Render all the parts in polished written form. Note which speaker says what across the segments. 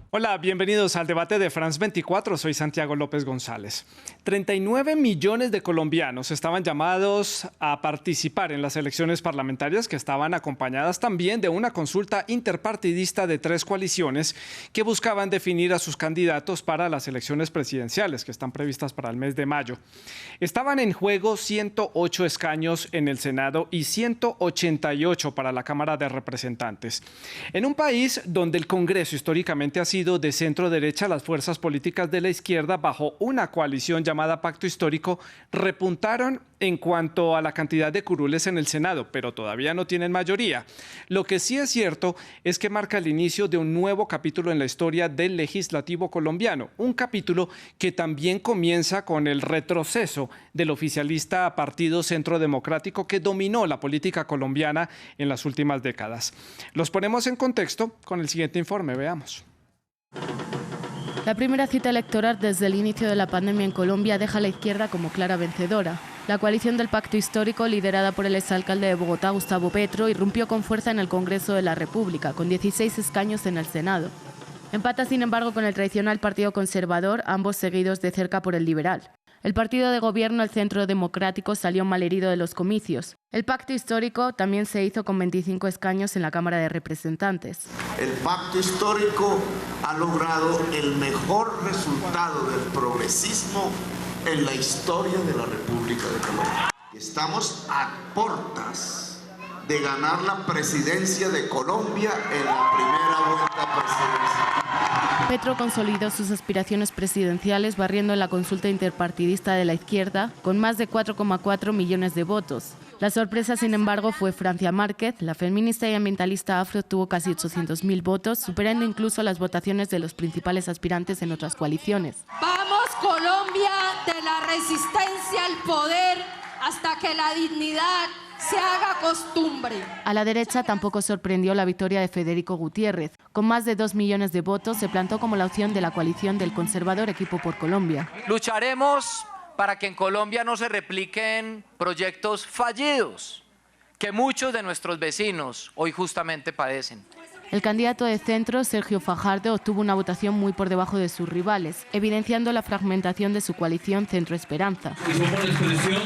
Speaker 1: Hola, bienvenidos al debate de France 24. Soy Santiago López González. 39 millones de colombianos estaban llamados a participar en las elecciones parlamentarias que estaban acompañadas también de una consulta interpartidista de 3 coaliciones que buscaban definir a sus candidatos para las elecciones presidenciales que están previstas para el mes de mayo. Estaban en juego 108 escaños en el Senado y 188 para la Cámara de Representantes. En un país donde el Congreso históricamente ha sido de centro derecha, las fuerzas políticas de la izquierda, bajo una coalición llamada Pacto Histórico, repuntaron en cuanto a la cantidad de curules en el Senado, pero todavía no tienen mayoría. Lo que sí es cierto es que marca el inicio de un nuevo capítulo en la historia del legislativo colombiano, un capítulo que también comienza con el retroceso del oficialista Partido Centro Democrático que dominó la política colombiana en las últimas décadas. Los ponemos en contexto con el siguiente informe, veamos.
Speaker 2: La primera cita electoral desde el inicio de la pandemia en Colombia deja a la izquierda como clara vencedora. La coalición del Pacto Histórico, liderada por el exalcalde de Bogotá, Gustavo Petro, irrumpió con fuerza en el Congreso de la República, con 16 escaños en el Senado. Empata, sin embargo, con el tradicional Partido Conservador, ambos seguidos de cerca por el Liberal. El partido de gobierno, el Centro Democrático, salió malherido de los comicios. El Pacto Histórico también se hizo con 25 escaños en la Cámara de Representantes.
Speaker 3: El Pacto Histórico ha logrado el mejor resultado del progresismo en la historia de la República de Colombia. Estamos a portas de ganar la presidencia de Colombia en la primera vuelta presidencial.
Speaker 2: Petro consolidó sus aspiraciones presidenciales barriendo en la consulta interpartidista de la izquierda con más de 4,4 millones de votos. La sorpresa, sin embargo, fue Francia Márquez. La feminista y ambientalista afro obtuvo casi 800.000 votos, superando incluso las votaciones de los principales aspirantes en otras coaliciones.
Speaker 4: Vamos, Colombia, de la resistencia al poder hasta que la dignidad se haga costumbre.
Speaker 2: A la derecha tampoco sorprendió la victoria de Federico Gutiérrez. Con más de 2 millones de votos, se plantó como la opción de la coalición del conservador Equipo por Colombia.
Speaker 5: Lucharemos para que en Colombia no se repliquen proyectos fallidos que muchos de nuestros vecinos hoy justamente padecen.
Speaker 2: El candidato de centro, Sergio Fajardo, obtuvo una votación muy por debajo de sus rivales, evidenciando la fragmentación de su coalición Centro Esperanza.
Speaker 6: Y somos la expresión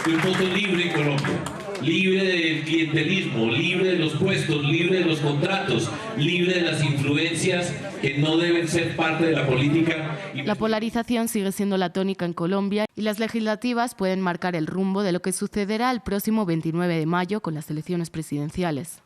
Speaker 6: de un voto libre en Colombia, libre del clientelismo, libre de los puestos, libre de los contratos, libre de las influencias que no deben ser parte de la política.
Speaker 2: La polarización sigue siendo la tónica en Colombia y las legislativas pueden marcar el rumbo de lo que sucederá el próximo 29 de mayo con las elecciones presidenciales.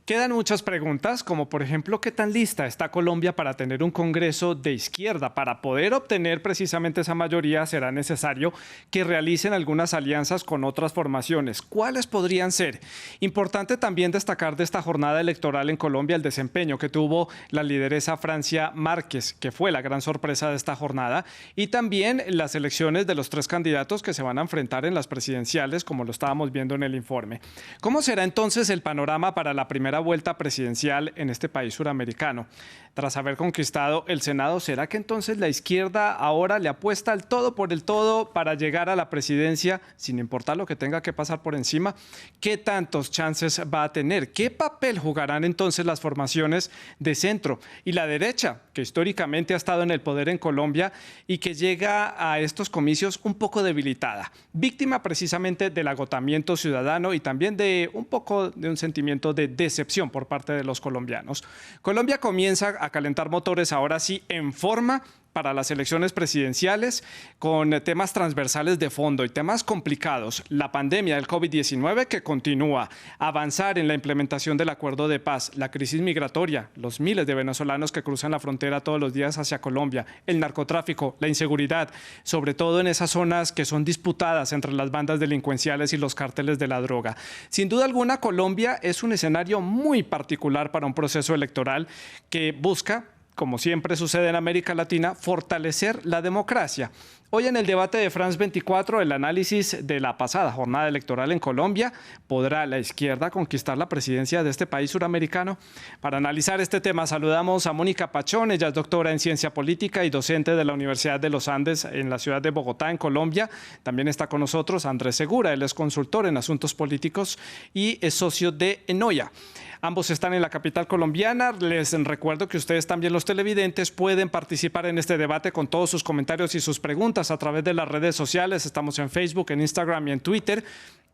Speaker 1: Quedan muchas preguntas, como por ejemplo, ¿qué tan lista está Colombia para tener un Congreso de izquierda? Para poder obtener precisamente esa mayoría será necesario que realicen algunas alianzas con otras formaciones. ¿Cuáles podrían ser? Importante también destacar de esta jornada electoral en Colombia el desempeño que tuvo la lideresa Francia Márquez, que fue la gran sorpresa de esta jornada, y también las elecciones de los 3 candidatos que se van a enfrentar en las presidenciales, como lo estábamos viendo en el informe. ¿Cómo será entonces el panorama para la primera vuelta presidencial en este país suramericano? Tras haber conquistado el Senado, ¿será que entonces la izquierda ahora le apuesta al todo por el todo para llegar a la presidencia sin importar lo que tenga que pasar por encima? ¿Qué tantos chances va a tener? ¿Qué papel jugarán entonces las formaciones de centro y la derecha, que históricamente ha estado en el poder en Colombia y que llega a estos comicios un poco debilitada, víctima precisamente del agotamiento ciudadano y también de un poco de un sentimiento de decepción por parte de los colombianos? Colombia comienza a calentar motores ahora sí en forma para las elecciones presidenciales con temas transversales de fondo y temas complicados. La pandemia del COVID-19 que continúa, avanzar en la implementación del acuerdo de paz, la crisis migratoria, los miles de venezolanos que cruzan la frontera todos los días hacia Colombia, el narcotráfico, la inseguridad, sobre todo en esas zonas que son disputadas entre las bandas delincuenciales y los cárteles de la droga. Sin duda alguna, Colombia es un escenario muy particular para un proceso electoral que busca, como siempre sucede en América Latina, fortalecer la democracia. Hoy en el debate de France 24, el análisis de la pasada jornada electoral en Colombia, ¿podrá la izquierda conquistar la presidencia de este país suramericano? Para analizar este tema saludamos a Mónica Pachón, ella es doctora en ciencia política y docente de la Universidad de los Andes en la ciudad de Bogotá, en Colombia. También está con nosotros Andrés Segura, él es consultor en asuntos políticos y es socio de Enoya. Ambos están en la capital colombiana. Les recuerdo que ustedes también, los televidentes, pueden participar en este debate con todos sus comentarios y sus preguntas a través de las redes sociales. Estamos en Facebook, en Instagram y en Twitter.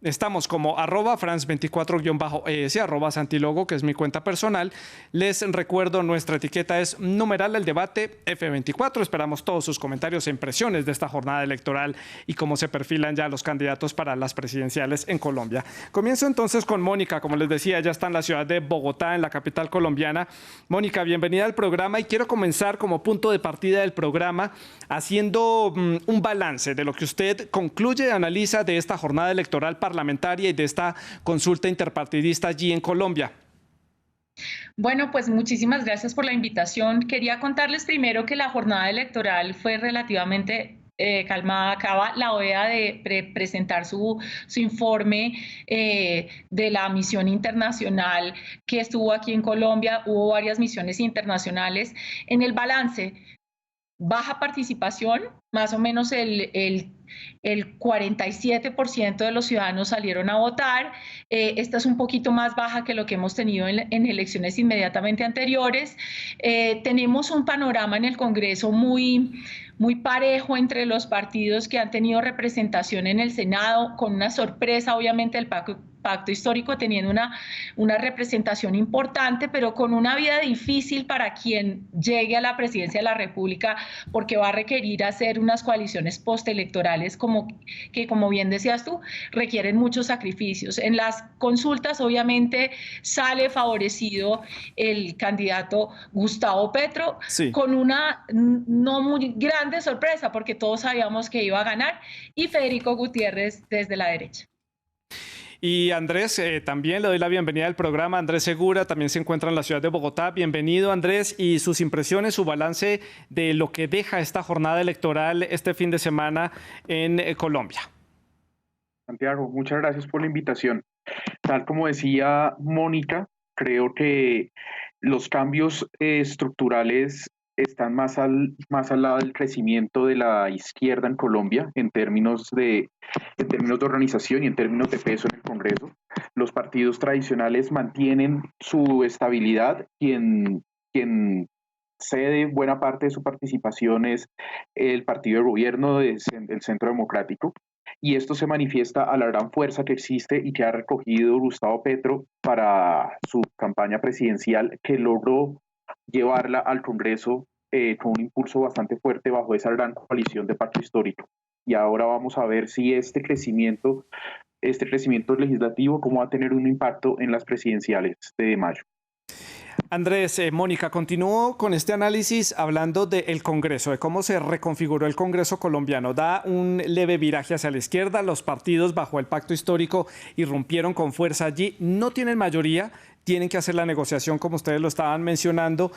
Speaker 1: Estamos como @France24-ES, @Santilogo, que es mi cuenta personal. Les recuerdo, nuestra etiqueta es numeral el debate F24. Esperamos todos sus comentarios e impresiones de esta jornada electoral y cómo se perfilan ya los candidatos para las presidenciales en Colombia. Comienzo entonces con Mónica. Como les decía, ya está en la ciudad de Bogotá, en la capital colombiana. Mónica, bienvenida al programa y quiero comenzar como punto de partida del programa haciendo un balance de lo que usted concluye y analiza de esta jornada electoral parlamentaria y de esta consulta interpartidista allí en Colombia.
Speaker 7: Bueno, pues muchísimas gracias por la invitación. Quería contarles primero que la jornada electoral fue relativamente calmada. Acaba la OEA de presentar su informe de la misión internacional que estuvo aquí en Colombia. Hubo varias misiones internacionales. En el balance, baja participación, más o menos el 47% de los ciudadanos salieron a votar. Esta es un poquito más baja que lo que hemos tenido en elecciones inmediatamente anteriores. Tenemos un panorama en el Congreso muy parejo entre los partidos que han tenido representación en el Senado, con una sorpresa, obviamente, el pacto histórico teniendo una representación importante, pero con una vida difícil para quien llegue a la presidencia de la República, porque va a requerir hacer unas coaliciones postelectorales que, como bien decías tú, requieren muchos sacrificios. En las consultas, obviamente, sale favorecido el candidato Gustavo Petro, sí, con una no muy grande sorpresa, porque todos sabíamos que iba a ganar, y Federico Gutiérrez desde la derecha.
Speaker 1: Y Andrés, también le doy la bienvenida al programa. Andrés Segura también se encuentra en la ciudad de Bogotá. Bienvenido, Andrés, y sus impresiones, su balance de lo que deja esta jornada electoral este fin de semana en Colombia.
Speaker 8: Santiago, muchas gracias por la invitación. Tal como decía Mónica, creo que los cambios estructurales están más al lado del crecimiento de la izquierda en Colombia en términos de organización y en términos de peso en el Congreso. Los partidos tradicionales mantienen su estabilidad. Quien cede buena parte de su participación es el partido de gobierno del Centro Democrático, y esto se manifiesta a la gran fuerza que existe y que ha recogido Gustavo Petro para su campaña presidencial, que logró llevarla al Congreso con un impulso bastante fuerte bajo esa gran coalición de pacto histórico. Y ahora vamos a ver si este crecimiento legislativo, cómo va a tener un impacto en las presidenciales de mayo.
Speaker 1: Andrés, Mónica, continúo con este análisis hablando del Congreso, de cómo se reconfiguró el Congreso colombiano. Da un leve viraje hacia la izquierda, los partidos bajo el pacto histórico irrumpieron con fuerza allí, no tienen mayoría, tienen que hacer la negociación como ustedes lo estaban mencionando.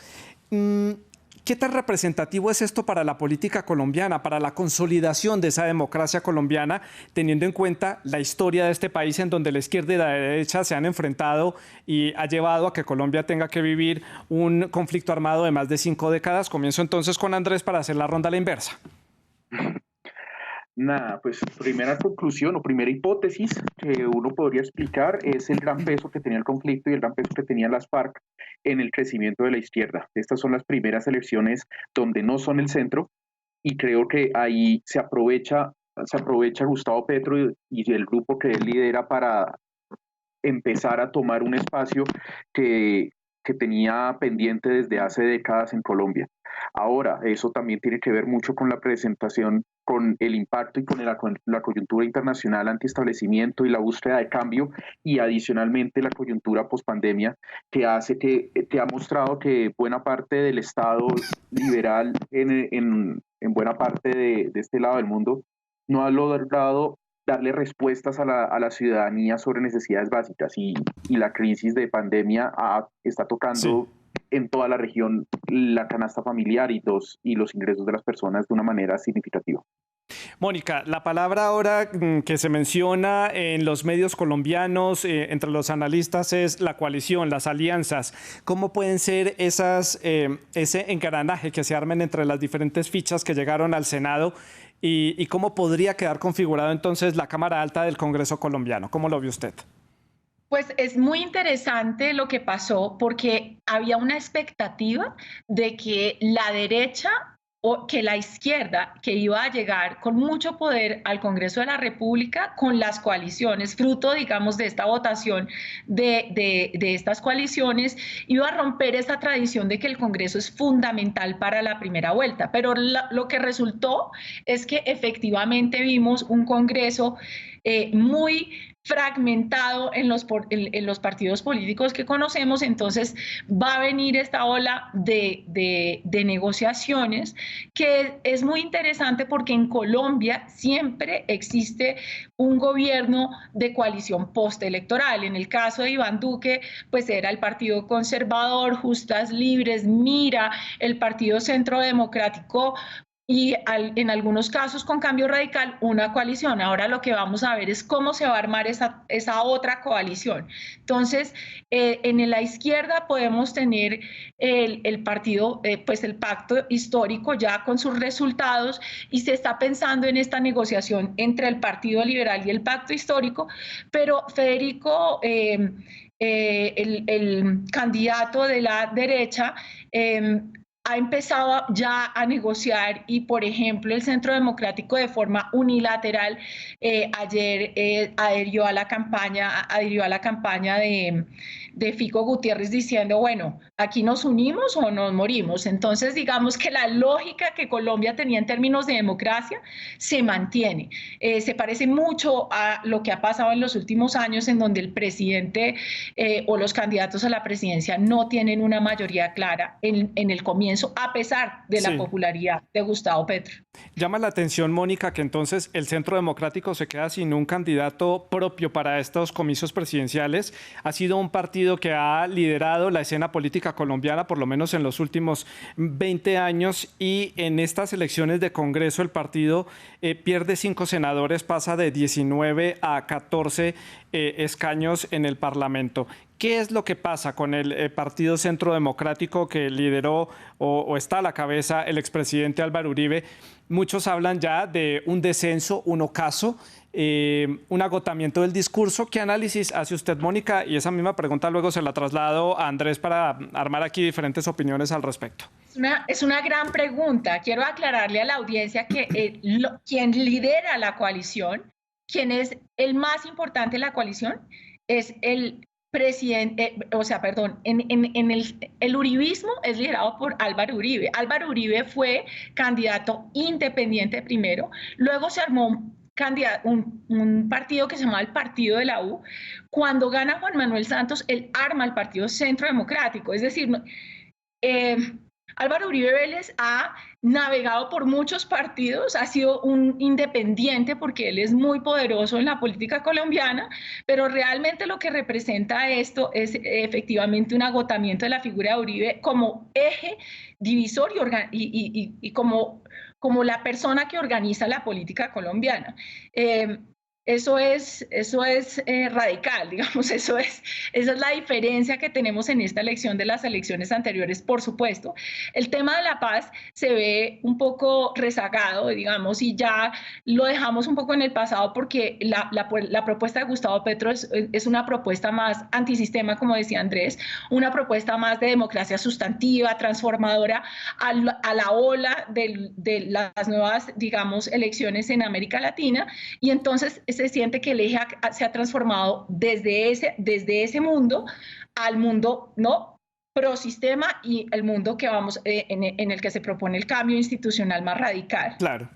Speaker 1: ¿Qué tan representativo es esto para la política colombiana, para la consolidación de esa democracia colombiana, teniendo en cuenta la historia de este país en donde la izquierda y la derecha se han enfrentado y ha llevado a que Colombia tenga que vivir un conflicto armado de más de 5 décadas? Comienzo entonces con Andrés para hacer la ronda a la inversa.
Speaker 8: Nada, pues primera conclusión o primera hipótesis que uno podría explicar es el gran peso que tenía el conflicto y el gran peso que tenían las FARC en el crecimiento de la izquierda. Estas son las primeras elecciones donde no son el centro, y creo que ahí se aprovecha Gustavo Petro y el grupo que él lidera para empezar a tomar un espacio que tenía pendiente desde hace décadas en Colombia. Ahora, eso también tiene que ver mucho con la presentación, con el impacto y con la coyuntura internacional antiestablecimiento y la búsqueda de cambio, y adicionalmente la coyuntura pospandemia, que ha mostrado que buena parte del Estado liberal en buena parte de este lado del mundo no ha logrado darle respuestas a la ciudadanía sobre necesidades básicas, y la crisis de pandemia está tocando en toda la región la canasta familiar y los ingresos de las personas de una manera significativa.
Speaker 1: Mónica, la palabra ahora que se menciona en los medios colombianos, entre los analistas, es la coalición, las alianzas. ¿Cómo pueden ser ese engranaje que se armen entre las diferentes fichas que llegaron al Senado y cómo podría quedar configurado entonces la Cámara Alta del Congreso colombiano? ¿Cómo lo ve usted?
Speaker 7: Pues es muy interesante lo que pasó porque había una expectativa de que la derecha o que la izquierda, que iba a llegar con mucho poder al Congreso de la República con las coaliciones, fruto, digamos, de esta votación de estas coaliciones, iba a romper esa tradición de que el Congreso es fundamental para la primera vuelta. Pero lo que resultó es que efectivamente vimos un Congreso muy fragmentado en los partidos políticos que conocemos. Entonces va a venir esta ola de negociaciones que es muy interesante porque en Colombia siempre existe un gobierno de coalición postelectoral. En el caso de Iván Duque, pues era el Partido Conservador, Justas Libres, Mira, el Partido Centro Democrático, y en algunos casos con Cambio Radical una coalición. Ahora lo que vamos a ver es cómo se va a armar esa otra coalición. Entonces, en la izquierda podemos tener el partido, pues el pacto histórico ya con sus resultados, y se está pensando en esta negociación entre el Partido Liberal y el pacto histórico, pero Federico, el candidato de la derecha, ha empezado ya a negociar y, por ejemplo, el Centro Democrático de forma unilateral ayer adhirió a la campaña de Fico Gutiérrez diciendo, bueno, aquí nos unimos o nos morimos. Entonces, digamos que la lógica que Colombia tenía en términos de democracia se mantiene. Se parece mucho a lo que ha pasado en los últimos años, en donde el presidente o los candidatos a la presidencia no tienen una mayoría clara en el comienzo, a pesar de la popularidad de Gustavo Petro.
Speaker 1: Llama la atención, Mónica, que entonces el Centro Democrático se queda sin un candidato propio para estos comicios presidenciales. Ha sido un partido que ha liderado la escena política colombiana, por lo menos en los últimos 20 años, y en estas elecciones de Congreso el partido pierde 5 senadores, pasa de 19 a 14 escaños en el Parlamento. ¿Qué es lo que pasa con el Partido Centro Democrático que lideró o está a la cabeza el expresidente Álvaro Uribe? Muchos hablan ya de un descenso, un ocaso, un agotamiento del discurso. ¿Qué análisis hace usted, Mónica? Y esa misma pregunta luego se la traslado a Andrés para armar aquí diferentes opiniones al respecto.
Speaker 7: Es una gran pregunta. Quiero aclararle a la audiencia que quien lidera la coalición, quien es el más importante en la coalición, es el presidente, el uribismo es liderado por Álvaro Uribe. Álvaro Uribe fue candidato independiente primero, luego se armó un partido que se llamaba el Partido de la U. Cuando gana Juan Manuel Santos, él arma el Partido Centro Democrático. Es decir, Álvaro Uribe Vélez ha navegado por muchos partidos, ha sido un independiente porque él es muy poderoso en la política colombiana, pero realmente lo que representa esto es efectivamente un agotamiento de la figura de Uribe como eje divisor y como la persona que organiza la política colombiana. Eso es radical, digamos, esa es la diferencia que tenemos en esta elección de las elecciones anteriores, por supuesto. El tema de la paz se ve un poco rezagado, digamos, y ya lo dejamos un poco en el pasado porque la propuesta de Gustavo Petro es una propuesta más antisistema, como decía Andrés, una propuesta más de democracia sustantiva, transformadora a la ola de las nuevas, digamos, elecciones en América Latina, y entonces se siente que el eje se ha transformado desde ese mundo al mundo no prosistema y el mundo que vamos en el que se propone el cambio institucional más radical.
Speaker 1: Claro.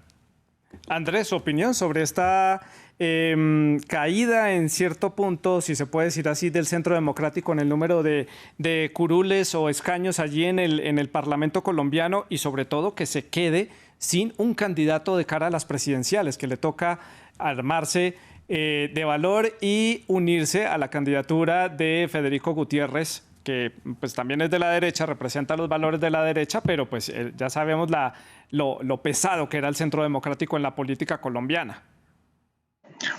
Speaker 1: Andrés, ¿su opinión sobre esta caída en cierto punto, si se puede decir así, del Centro Democrático en el número de curules o escaños allí en el Parlamento colombiano, y sobre todo que se quede sin un candidato de cara a las presidenciales, que le toca armarse de valor y unirse a la candidatura de Federico Gutiérrez, que pues también es de la derecha, representa los valores de la derecha, pero pues ya sabemos lo pesado que era el Centro Democrático en la política colombiana.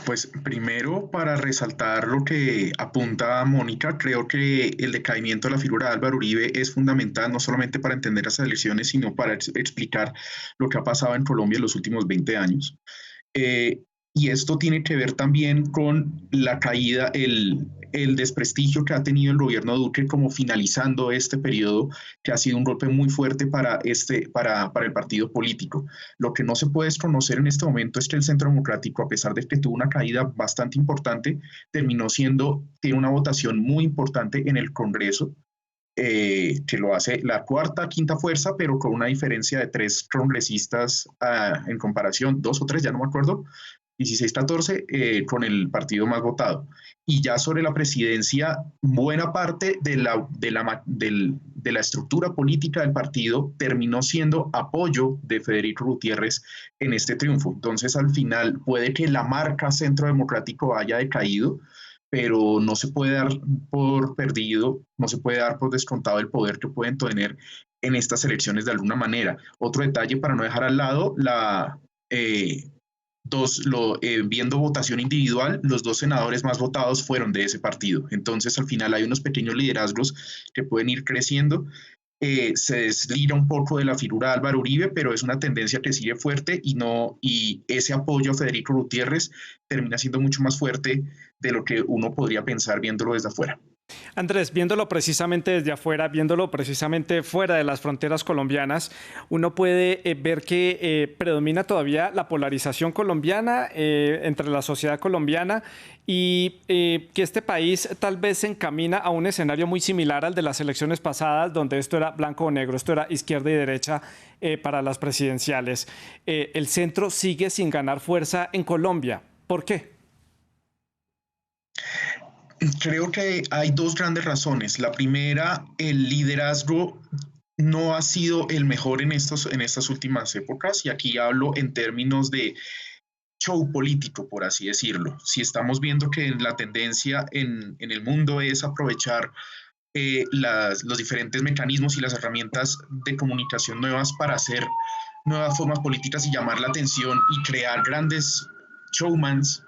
Speaker 8: Pues primero, para resaltar lo que apunta Mónica, creo que el decaimiento de la figura de Álvaro Uribe es fundamental no solamente para entender las elecciones, sino para explicar lo que ha pasado en Colombia en los últimos 20 años. Y esto tiene que ver también con la caída, el desprestigio que ha tenido el gobierno Duque como finalizando este periodo, que ha sido un golpe muy fuerte para el partido político. Lo que no se puede desconocer en este momento es que el Centro Democrático, a pesar de que tuvo una caída bastante importante, tiene una votación muy importante en el Congreso, que lo hace la cuarta, quinta fuerza, pero con una diferencia de 3 congresistas en comparación, 2 o 3, ya no me acuerdo, 16-14, con el partido más votado. Y ya sobre la presidencia, buena parte de la estructura política del partido terminó siendo apoyo de Federico Gutiérrez en este triunfo. Entonces, al final, puede que la marca Centro Democrático haya decaído, pero no se puede dar por perdido, no se puede dar por descontado el poder que pueden tener en estas elecciones de alguna manera. Otro detalle para no dejar al lado, viendo votación individual, los 2 senadores más votados fueron de ese partido. Entonces, al final hay unos pequeños liderazgos que pueden ir creciendo. Se desliga un poco de la figura de Álvaro Uribe, pero es una tendencia que sigue fuerte y ese apoyo a Federico Gutiérrez termina siendo mucho más fuerte de lo que uno podría pensar viéndolo desde afuera.
Speaker 1: Andrés, viéndolo precisamente desde afuera, viéndolo precisamente fuera de las fronteras colombianas, uno puede ver que predomina todavía la polarización colombiana entre la sociedad colombiana y que este país tal vez se encamina a un escenario muy similar al de las elecciones pasadas, donde esto era blanco o negro, esto era izquierda y derecha para las presidenciales. El centro sigue sin ganar fuerza en Colombia. ¿Por qué?
Speaker 8: Creo que hay 2 grandes razones. La primera, el liderazgo no ha sido el mejor en estas últimas épocas, y aquí hablo en términos de show político, por así decirlo. Si estamos viendo que la tendencia en el mundo es aprovechar los diferentes mecanismos y las herramientas de comunicación nuevas para hacer nuevas formas políticas y llamar la atención y crear grandes showmans,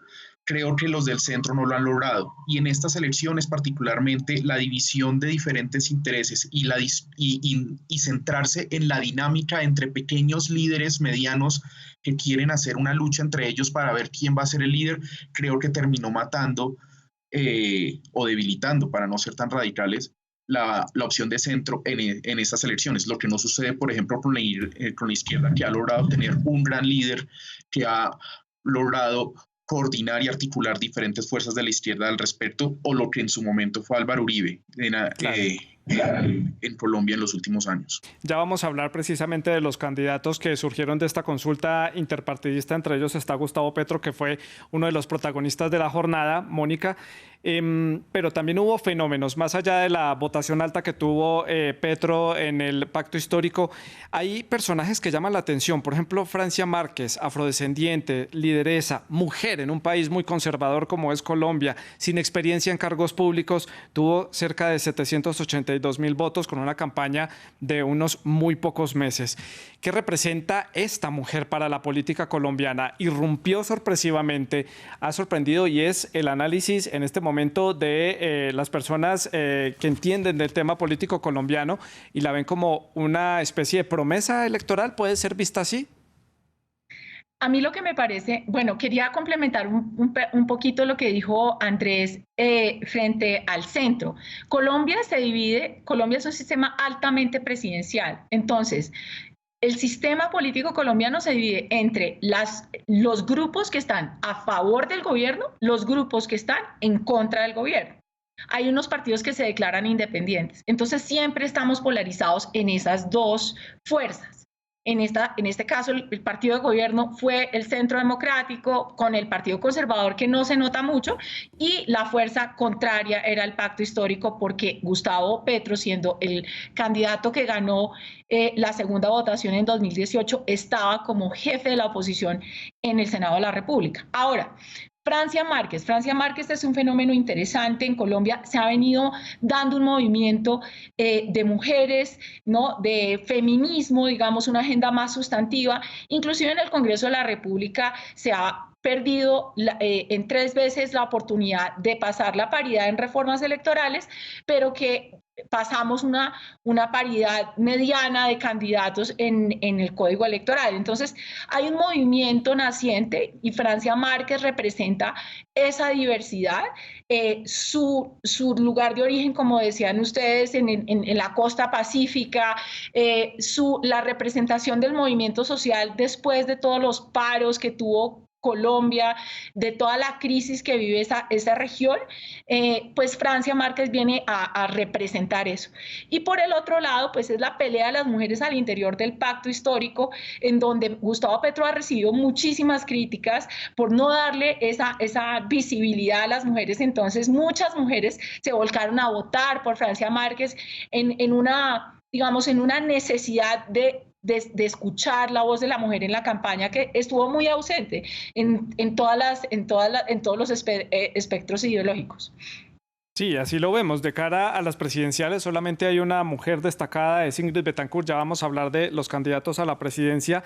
Speaker 8: creo que los del centro no lo han logrado. Y en estas elecciones particularmente, la división de diferentes intereses y centrarse en la dinámica entre pequeños líderes medianos que quieren hacer una lucha entre ellos para ver quién va a ser el líder, creo que terminó matando o debilitando, para no ser tan radicales, la opción de centro en estas elecciones. Lo que no sucede, por ejemplo, con la izquierda, que ha logrado tener un gran líder, que ha logrado coordinar y articular diferentes fuerzas de la izquierda al respecto, o lo que en su momento fue Álvaro Uribe en Colombia en los últimos años.
Speaker 1: Ya vamos a hablar precisamente de los candidatos que surgieron de esta consulta interpartidista. Entre ellos está Gustavo Petro, que fue uno de los protagonistas de la jornada, Mónica. Pero también hubo fenómenos, más allá de la votación alta que tuvo Petro en el pacto histórico. Hay personajes que llaman la atención, por ejemplo, Francia Márquez, afrodescendiente, lideresa, mujer en un país muy conservador como es Colombia, sin experiencia en cargos públicos, tuvo cerca de 782.000 votos con una campaña de unos muy pocos meses. ¿Qué representa esta mujer para la política colombiana? Irrumpió sorpresivamente, ha sorprendido, y es el análisis en este momento de las personas que entienden del tema político colombiano y la ven como una especie de promesa electoral. ¿Puede ser vista así?
Speaker 7: A mí lo que me parece, bueno, quería complementar un poquito lo que dijo Andrés frente al centro. Colombia se divide, Colombia es un sistema altamente presidencial. Entonces, el sistema político colombiano se divide entre los grupos que están a favor del gobierno, los grupos que están en contra del gobierno. Hay unos partidos que se declaran independientes. Entonces, siempre estamos polarizados en esas 2 fuerzas. En este caso, el partido de gobierno fue el Centro Democrático con el Partido Conservador, que no se nota mucho, y la fuerza contraria era el Pacto Histórico, porque Gustavo Petro, siendo el candidato que ganó la segunda votación en 2018, estaba como jefe de la oposición en el Senado de la República. Ahora, Francia Márquez es un fenómeno interesante en Colombia. Se ha venido dando un movimiento de mujeres, ¿no? De feminismo, digamos, una agenda más sustantiva. Inclusive en el Congreso de la República se ha perdido en 3 veces la oportunidad de pasar la paridad en reformas electorales, pero que pasamos una paridad mediana de candidatos en el Código Electoral. Entonces, hay un movimiento naciente y Francia Márquez representa esa diversidad. Su lugar de origen, como decían ustedes, en la costa pacífica, la representación del movimiento social después de todos los paros que tuvo Colombia, de toda la crisis que vive esa región, pues Francia Márquez viene a representar eso. Y por el otro lado, pues es la pelea de las mujeres al interior del pacto histórico, en donde Gustavo Petro ha recibido muchísimas críticas por no darle esa visibilidad a las mujeres. Entonces, muchas mujeres se volcaron a votar por Francia Márquez en una necesidad de escuchar la voz de la mujer en la campaña, que estuvo muy ausente en todos los espectros ideológicos.
Speaker 1: Sí, así lo vemos. De cara a las presidenciales solamente hay una mujer destacada, es Ingrid Betancourt. Ya vamos a hablar de los candidatos a la presidencia.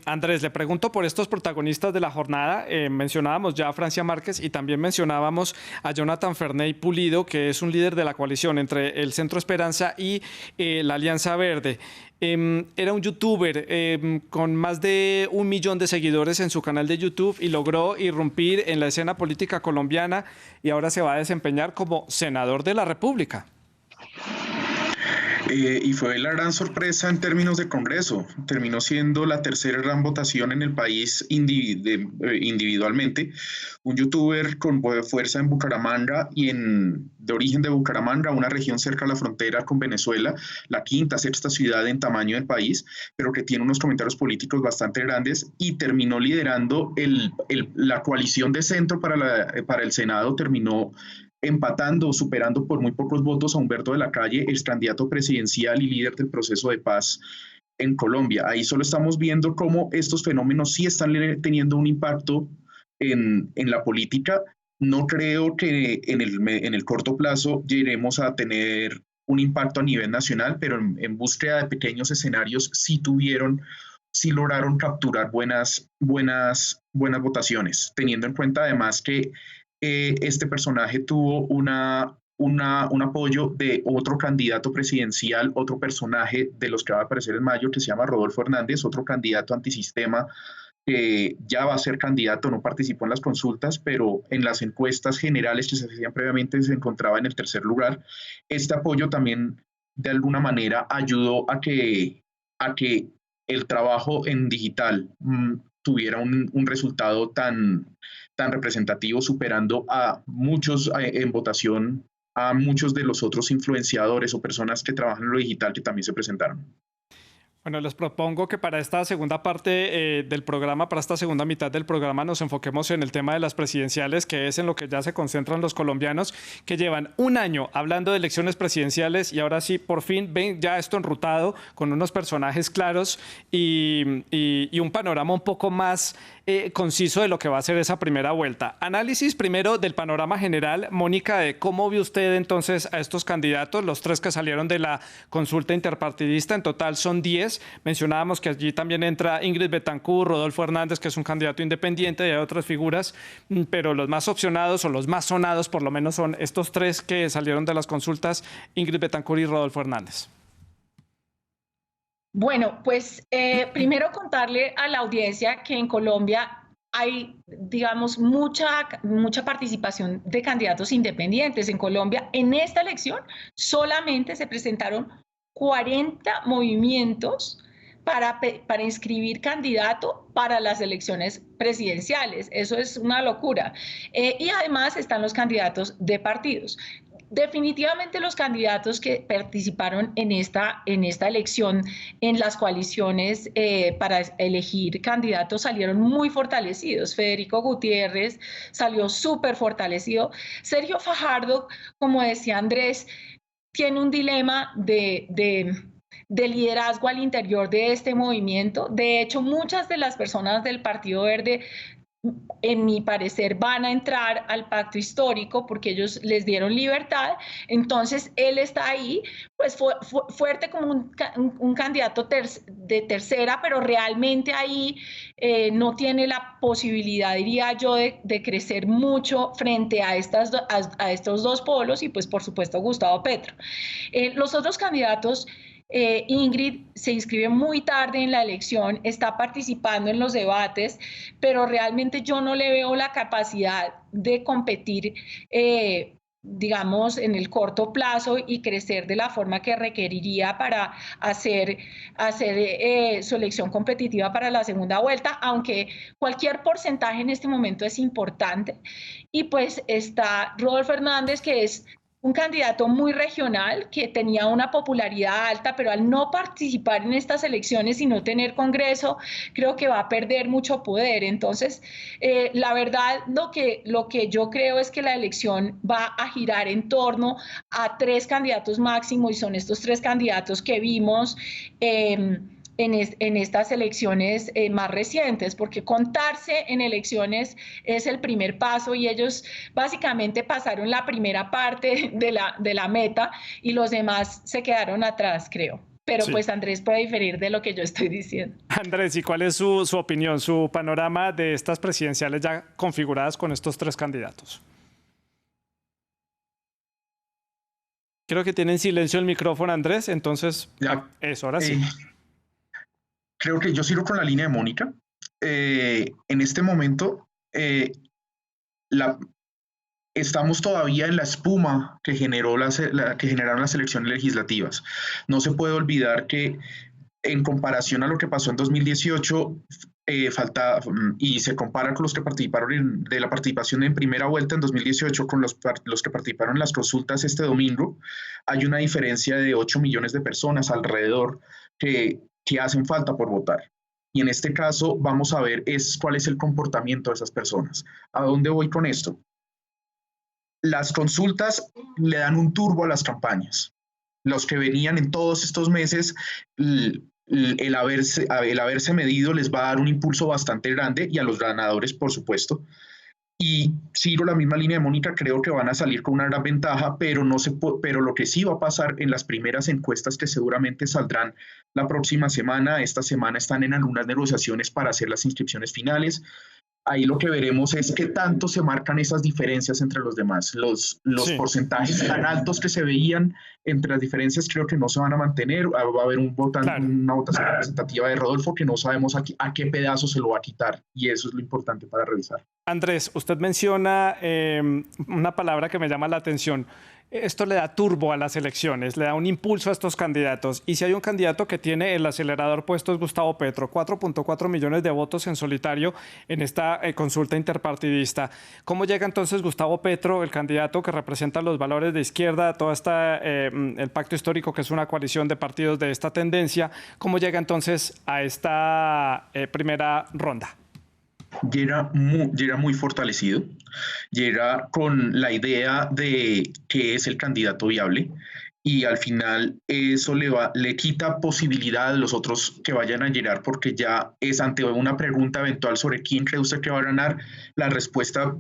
Speaker 1: Andrés, le pregunto por estos protagonistas de la jornada. Mencionábamos ya a Francia Márquez y también mencionábamos a Jonathan Ferney Pulido, que es un líder de la coalición entre el Centro Esperanza y la Alianza Verde. Era un youtuber con más de 1 millón de seguidores en su canal de YouTube y logró irrumpir en la escena política colombiana y ahora se va a desempeñar como senador de la República.
Speaker 8: Y fue la gran sorpresa en términos de Congreso. Terminó siendo la tercera gran votación en el país individualmente. Un youtuber con fuerza en Bucaramanga y de origen de Bucaramanga, una región cerca a la frontera con Venezuela, la quinta, sexta ciudad en tamaño del país, pero que tiene unos comentarios políticos bastante grandes y terminó liderando la coalición de centro para el Senado, terminó empatando, superando por muy pocos votos a Humberto de la Calle, el candidato presidencial y líder del proceso de paz en Colombia. Ahí solo estamos viendo cómo estos fenómenos sí están teniendo un impacto en la política. No creo que en el corto plazo lleguemos a tener un impacto a nivel nacional, pero en búsqueda de pequeños escenarios sí lograron capturar buenas votaciones, teniendo en cuenta además que este personaje tuvo un apoyo de otro candidato presidencial, otro personaje de los que va a aparecer en mayo, que se llama Rodolfo Hernández, otro candidato antisistema, que ya va a ser candidato, no participó en las consultas, pero en las encuestas generales que se hacían previamente se encontraba en el tercer lugar. Este apoyo también, de alguna manera, ayudó a que el trabajo en digital tuviera un resultado tan representativo, superando a muchos en votación, a muchos de los otros influenciadores o personas que trabajan en lo digital que también se presentaron.
Speaker 1: Bueno, les propongo que para esta segunda parte del programa, para esta segunda mitad del programa, nos enfoquemos en el tema de las presidenciales, que es en lo que ya se concentran los colombianos, que llevan 1 año hablando de elecciones presidenciales y ahora sí, por fin, ven ya esto enrutado con unos personajes claros y un panorama un poco más conciso de lo que va a ser esa primera vuelta. Análisis primero del panorama general. Mónica, de cómo vio usted entonces a estos candidatos, los 3 que salieron de la consulta interpartidista, en total son 10. Mencionábamos que allí también entra Ingrid Betancourt, Rodolfo Hernández, que es un candidato independiente, y hay otras figuras, pero los más opcionados o los más sonados por lo menos son estos 3 que salieron de las consultas, Ingrid Betancourt y Rodolfo Hernández.
Speaker 7: Bueno, pues primero contarle a la audiencia que en Colombia hay, digamos, mucha participación de candidatos independientes. En Colombia, en esta elección, solamente se presentaron 40 movimientos para inscribir candidato para las elecciones presidenciales. Eso es una locura. Y además están los candidatos de partidos. Definitivamente los candidatos que participaron en esta elección, en las coaliciones para elegir candidatos, salieron muy fortalecidos. Federico Gutiérrez salió súper fortalecido. Sergio Fajardo, como decía Andrés, tiene un dilema de liderazgo al interior de este movimiento. De hecho, muchas de las personas del Partido Verde en mi parecer, van a entrar al pacto histórico porque ellos les dieron libertad. Entonces, él está ahí, pues fuerte como un candidato de tercera, pero realmente ahí no tiene la posibilidad, diría yo, de crecer mucho frente a estos dos polos y, pues, por supuesto, Gustavo Petro. Los otros candidatos... Ingrid se inscribe muy tarde en la elección, está participando en los debates, pero realmente yo no le veo la capacidad de competir, digamos, en el corto plazo y crecer de la forma que requeriría para hacer su elección competitiva para la segunda vuelta, aunque cualquier porcentaje en este momento es importante. Y pues está Rodolfo Hernández, que es un candidato muy regional que tenía una popularidad alta, pero al no participar en estas elecciones y no tener congreso, creo que va a perder mucho poder. Entonces, la verdad, lo que yo creo es que la elección va a girar en torno a 3 candidatos máximo, y son estos 3 candidatos que vimos en estas elecciones más recientes, porque contarse en elecciones es el primer paso y ellos básicamente pasaron la primera parte de la meta y los demás se quedaron atrás, creo. Pero sí, pues Andrés puede diferir de lo que yo estoy diciendo.
Speaker 1: Andrés, ¿y cuál es su opinión, su panorama de estas presidenciales ya configuradas con estos 3 candidatos? Creo que tiene en silencio el micrófono, Andrés, entonces ya. Eso, ahora sí.
Speaker 9: Creo que yo sigo con la línea de Mónica. En este momento estamos todavía en la espuma que generaron las elecciones legislativas. No se puede olvidar que en comparación a lo que pasó en 2018, y se compara con los que participaron de la participación en primera vuelta en 2018 con los que participaron en las consultas este domingo, hay una diferencia de 8 millones de personas alrededor que hacen falta por votar. Y en este caso vamos a ver cuál es el comportamiento de esas personas. ¿A dónde voy con esto? Las consultas le dan un turbo a las campañas. Los que venían en todos estos meses, el haberse medido les va a dar un impulso bastante grande, y a los ganadores, por supuesto. Y sigo la misma línea de Mónica, creo que van a salir con una gran ventaja, pero lo que sí va a pasar en las primeras encuestas que seguramente saldrán la próxima semana, esta semana están en algunas negociaciones para hacer las inscripciones finales. Ahí lo que veremos es qué tanto se marcan esas diferencias entre los demás. Los sí, porcentajes tan altos que se veían entre las diferencias creo que no se van a mantener. Va a haber una votación representativa de Rodolfo que no sabemos a qué pedazo se lo va a quitar, y eso es lo importante para revisar.
Speaker 1: Andrés, usted menciona una palabra que me llama la atención. Esto le da turbo a las elecciones, le da un impulso a estos candidatos. Y si hay un candidato que tiene el acelerador puesto es Gustavo Petro, 4.4 millones de votos en solitario en esta consulta interpartidista. ¿Cómo llega entonces Gustavo Petro, el candidato que representa los valores de izquierda, todo el pacto histórico, que es una coalición de partidos de esta tendencia? ¿Cómo llega entonces a esta primera ronda?
Speaker 9: Llega muy fortalecido, llega con la idea de que es el candidato viable, y al final eso le quita posibilidad a los otros que vayan a llegar, porque ya es ante una pregunta eventual sobre quién cree usted que va a ganar, la respuesta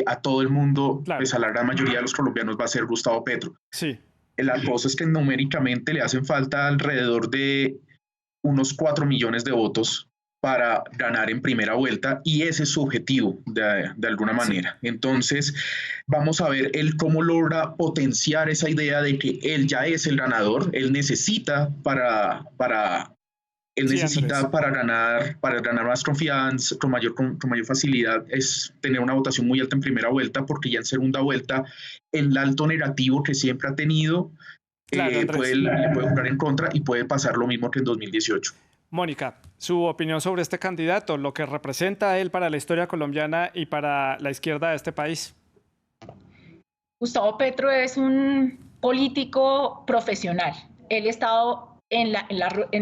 Speaker 9: a todo el mundo, claro, pues a la gran mayoría de los colombianos va a ser Gustavo Petro.
Speaker 1: Sí.
Speaker 9: La cosa es que numéricamente le hacen falta alrededor de unos 4 millones de votos para ganar en primera vuelta, y ese es su objetivo de alguna manera. Sí. Entonces vamos a ver él cómo logra potenciar esa idea de que él ya es el ganador. Él necesita para ganar más confianza, con mayor facilidad, es tener una votación muy alta en primera vuelta, porque ya en segunda vuelta el alto negativo que siempre ha tenido le puede jugar en contra, y puede pasar lo mismo que en 2018.
Speaker 1: Mónica, su opinión sobre este candidato, lo que representa él para la historia colombiana y para la izquierda de este país.
Speaker 7: Gustavo Petro es un político profesional. Él ha estado en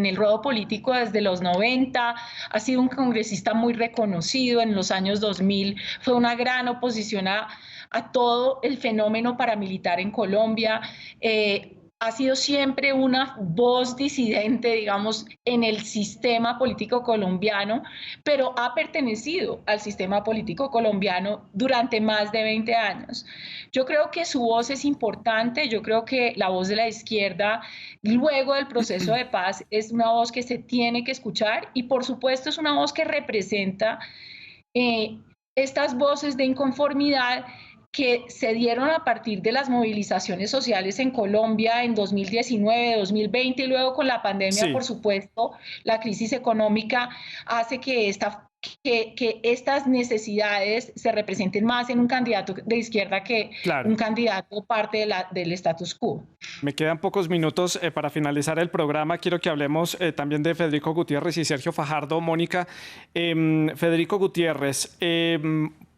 Speaker 7: el ruedo político desde los 90, ha sido un congresista muy reconocido. En los años 2000 fue una gran oposición a todo el fenómeno paramilitar en Colombia. ha sido siempre una voz disidente, digamos, en el sistema político colombiano, pero ha pertenecido al sistema político colombiano durante más de 20 años. Yo creo que su voz es importante, yo creo que la voz de la izquierda, luego del proceso de paz, es una voz que se tiene que escuchar y, por supuesto, es una voz que representa estas voces de inconformidad que se dieron a partir de las movilizaciones sociales en Colombia en 2019, 2020 y luego con la pandemia, sí. Por supuesto, la crisis económica hace que estas necesidades se representen más en un candidato de izquierda que un candidato parte del status quo.
Speaker 1: Me quedan pocos minutos para finalizar el programa. Quiero que hablemos también de Federico Gutiérrez y Sergio Fajardo. Mónica, Federico Gutiérrez,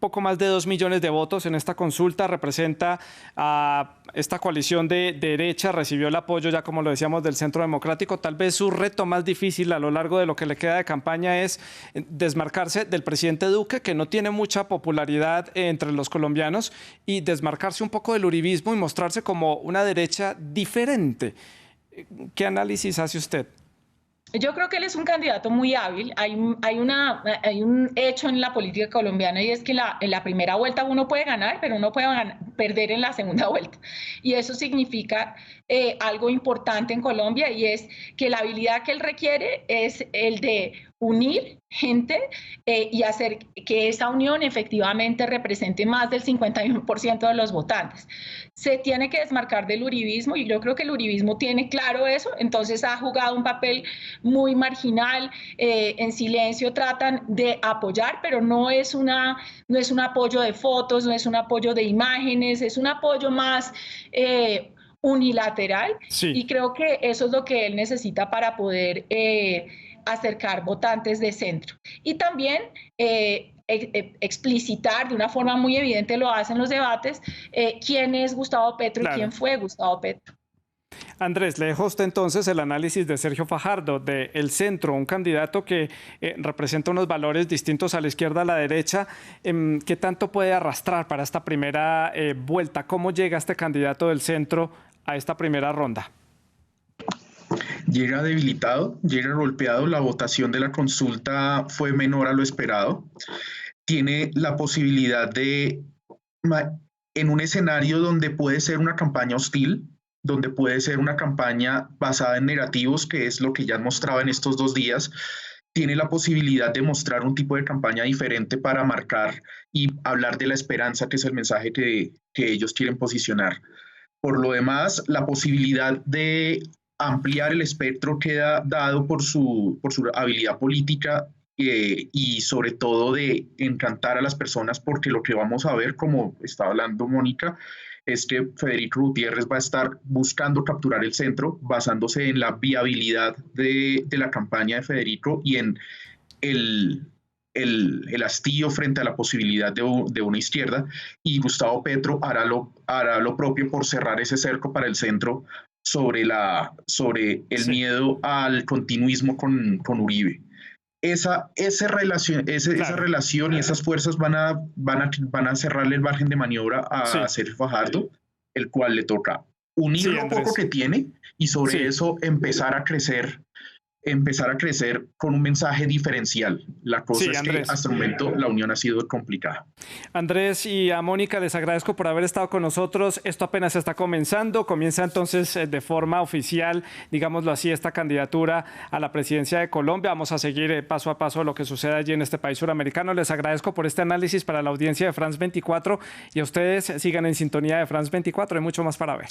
Speaker 1: poco más de 2 millones de votos en esta consulta, representa a esta coalición de derecha, recibió el apoyo, ya como lo decíamos, del Centro Democrático. Tal vez su reto más difícil a lo largo de lo que le queda de campaña es desmarcarse del presidente Duque, que no tiene mucha popularidad entre los colombianos, y desmarcarse un poco del uribismo y mostrarse como una derecha diferente. ¿Qué análisis hace usted?
Speaker 7: Yo creo que él es un candidato muy hábil. Hay un hecho en la política colombiana y es que en la primera vuelta uno puede ganar, pero uno puede perder en la segunda vuelta. Y eso significa algo importante en Colombia y es que la habilidad que él requiere es el de unir gente y hacer que esa unión efectivamente represente más del 51% de los votantes. Se tiene que desmarcar del uribismo y yo creo que el uribismo tiene claro eso, entonces ha jugado un papel muy marginal, en silencio tratan de apoyar, pero no es un apoyo de fotos, no es un apoyo de imágenes, es un apoyo más unilateral, sí. Y creo que eso es lo que él necesita para poder acercar votantes de centro. Y también explicitar de una forma muy evidente, lo hacen los debates, quién es Gustavo Petro, claro. Y quién fue Gustavo Petro.
Speaker 1: Andrés, le dejo a usted entonces el análisis de Sergio Fajardo, de El Centro, un candidato que representa unos valores distintos a la izquierda, a la derecha. ¿Qué tanto puede arrastrar para esta primera vuelta? ¿Cómo llega este candidato del Centro a esta primera ronda?
Speaker 9: Llega debilitado, llega golpeado, la votación de la consulta fue menor a lo esperado. Tiene la posibilidad de, en un escenario donde puede ser una campaña hostil, donde puede ser una campaña basada en negativos, que es lo que ya mostraba en estos 2 días, tiene la posibilidad de mostrar un tipo de campaña diferente para marcar y hablar de la esperanza, que es el mensaje que ellos quieren posicionar. Por lo demás, la posibilidad de ampliar el espectro queda dado por su habilidad política y sobre todo de encantar a las personas, porque lo que vamos a ver, como está hablando Mónica, es que Federico Gutiérrez va a estar buscando capturar el centro, basándose en la viabilidad de la campaña de Federico y en el hastío frente a la posibilidad de una izquierda, y Gustavo Petro hará lo propio por cerrar ese cerco para el centro sobre el miedo al continuismo con Uribe. Esa relación y esas fuerzas van a cerrarle el margen de maniobra a Sergio Fajardo, el cual le toca unir lo poco que tiene y sobre eso empezar a crecer con un mensaje diferencial. La cosa es que hasta el momento la unión ha sido complicada.
Speaker 1: Andrés y a Mónica les agradezco por haber estado con nosotros. Esto apenas está comenzando. Comienza entonces de forma oficial, digámoslo así, esta candidatura a la presidencia de Colombia. Vamos a seguir paso a paso lo que sucede allí en este país suramericano. Les agradezco por este análisis para la audiencia de France 24 y a ustedes sigan en sintonía de France 24. Hay mucho más para ver.